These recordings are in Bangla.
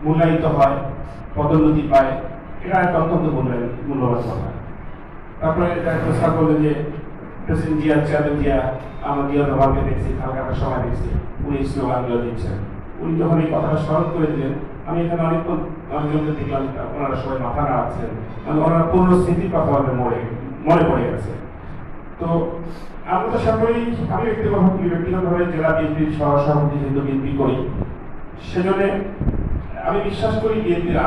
মূল্যায়িত হয়, পদোন্নতি পায়, এটা একটা অত্যন্ত মূল্যবান কথা। তারপরে প্রস্তাব করলেন যে প্রেসিডেন্ট জিয়া, চেয়ারম্যান জিয়া, আমরা জিয়া রহমানকে দেখছি, হালকা একটা সময় দেখছি, উনি স্লোগানগুলো দিচ্ছেন। উনি যখন এই কথাটা স্মরণ করে দিলেন, আমি এখানে অনেকজনকে দেখলাম, ওনারা সবাই মাথা নাড়াচ্ছেন, মানে ওনারা পুরনো স্মৃতির কথা মনে পড়ে গেছে। তো আমরা তো সকলেই, আমি ব্যক্তিগতভাবে জেলা বিএনপির সহসভাপতি যেহেতু বিএনপি করি, সেজন্য আমি বিশ্বাস করি বিএনপির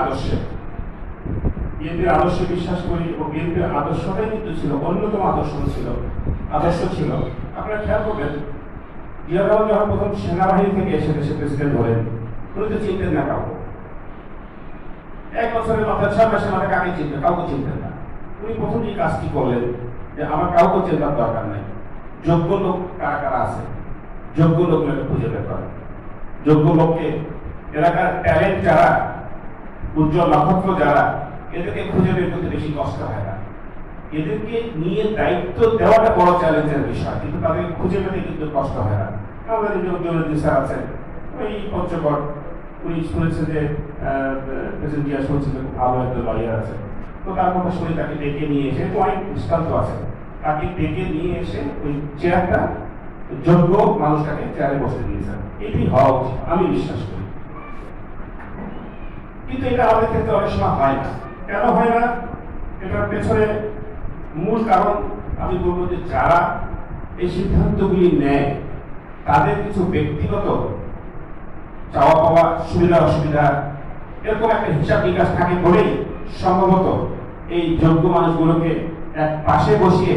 আদর্শে বিশ্বাস করি, এবং বিএনপির আদর্শটাই কিন্তু ছিল অন্যতম আদর্শ ছিল। আপনারা খেয়াল করবেন, জিয়া রহমান যখন প্রথম সেনাবাহিনী থেকে এসে দেশে প্রেসিডেন্ট হলেন, উনি তো চিনতেন না কাউকে। 1 বছরের মাথায় 6 মাসের মাথায় কাউকে চিনতেন না। উনি প্রথম যে কাজটি করলেন যে আমার কাউকে চেনার দরকার নাই, যোগ্য লোক কারা কারা আছে, যোগ্য লোকগুলোকে খুঁজে বের করেন। যোগ্য লোককে, এলাকার ট্যালেন্ট যারা, উজ্জ্বল নক্ষত্র যারা, এদেরকে খুঁজে বের করতে বেশি কষ্ট হয় না। এদেরকে নিয়ে দায়িত্ব দেওয়াটা বড় চ্যালেঞ্জের বিষয়, কিন্তু তাদেরকে খুঁজে পেতে কিন্তু কষ্ট হয় না। আমাদের যে স্যার আছেন ওই পঞ্চগড়, উনি শুনেছেন যে প্রেসিডেন্ট জিয়া শুনছেন যে ভালো একটা লয়ার আছে, তো তার কথা শুনে তাকে ডেকে নিয়ে এসে, অনেক দৃষ্টান্ত আছে, তাকে ডেকে নিয়ে এসে ওই চেয়ারটা, যোগ্য মানুষটাকে চেয়ারে বসে দিয়েছেন। এটি হওয়া উচিত, আমি বিশ্বাস করি। কিন্তু এটা আমাদের ক্ষেত্রে অনেক সময় হয় না। কেন হয় না? এটার পেছনে মূল কারণ আমি বলবো যে যারা এই সিদ্ধান্তগুলি নেয় তাদের কিছু ব্যক্তিগত চাওয়া পাওয়া, সুবিধা অসুবিধা, এরকম একটা হিসাব নিকাশ থাকে বলেই সম্ভবত এই যোগ্য মানুষগুলোকে এক পাশে বসিয়ে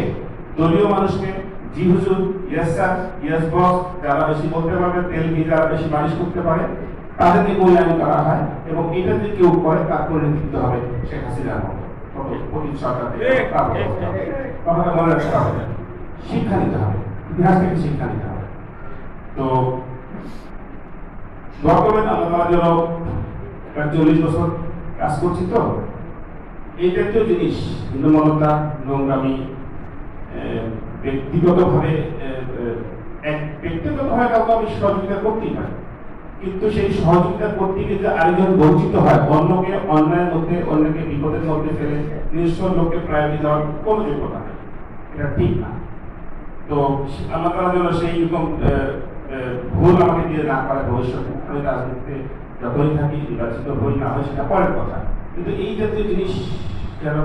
দলীয় মানুষকে জি হুজুর, ইয়েস স্যার, ইয়েস বস, যারা বেশি বলতে পারবে, তেল ঘি যারা বেশি মালিশ করতে পারে, তাদেরকে মূল্যায়ন করা হয়, এবং এটা যদি কেউ করে তার পরিণত হবে শেখ হাসিনার মতো সরকার থেকে। কথাটা মনে রাখতে হবে, শিক্ষা নিতে হবে, ইতিহাস থেকে শিক্ষা নিতে হবে। তো বর্তমানে আল্লাহ জন্য 40 বছর কাজ করছি, তো এই জাতীয় জিনিস, হীনমন্যতা, নোংরামি, ব্যক্তিগতভাবে কাউকে আমি সহযোগিতা করতেই পারি, কিন্তু সেই সহযোগিতা করতে গিয়ে আরেকজন বঞ্চিত হয়, অন্যকে অন্যায়ের মধ্যে, অন্যকে বিপদের মধ্যে ফেলে নিজস্ব লোককে প্রায়োরিটি দেওয়ার কোনো যোগ্যতা নেই, এটা ঠিক না। তো আল্লাহ তাআলা যেন সেই রকম ভুল আমাকে দিয়ে না করে ভবিষ্যতে। আমি রাজনীতিতে যতই থাকি, নির্বাচিত হই না হয় সেটা পরের কথা, কিন্তু এই জাতীয় জিনিস যেন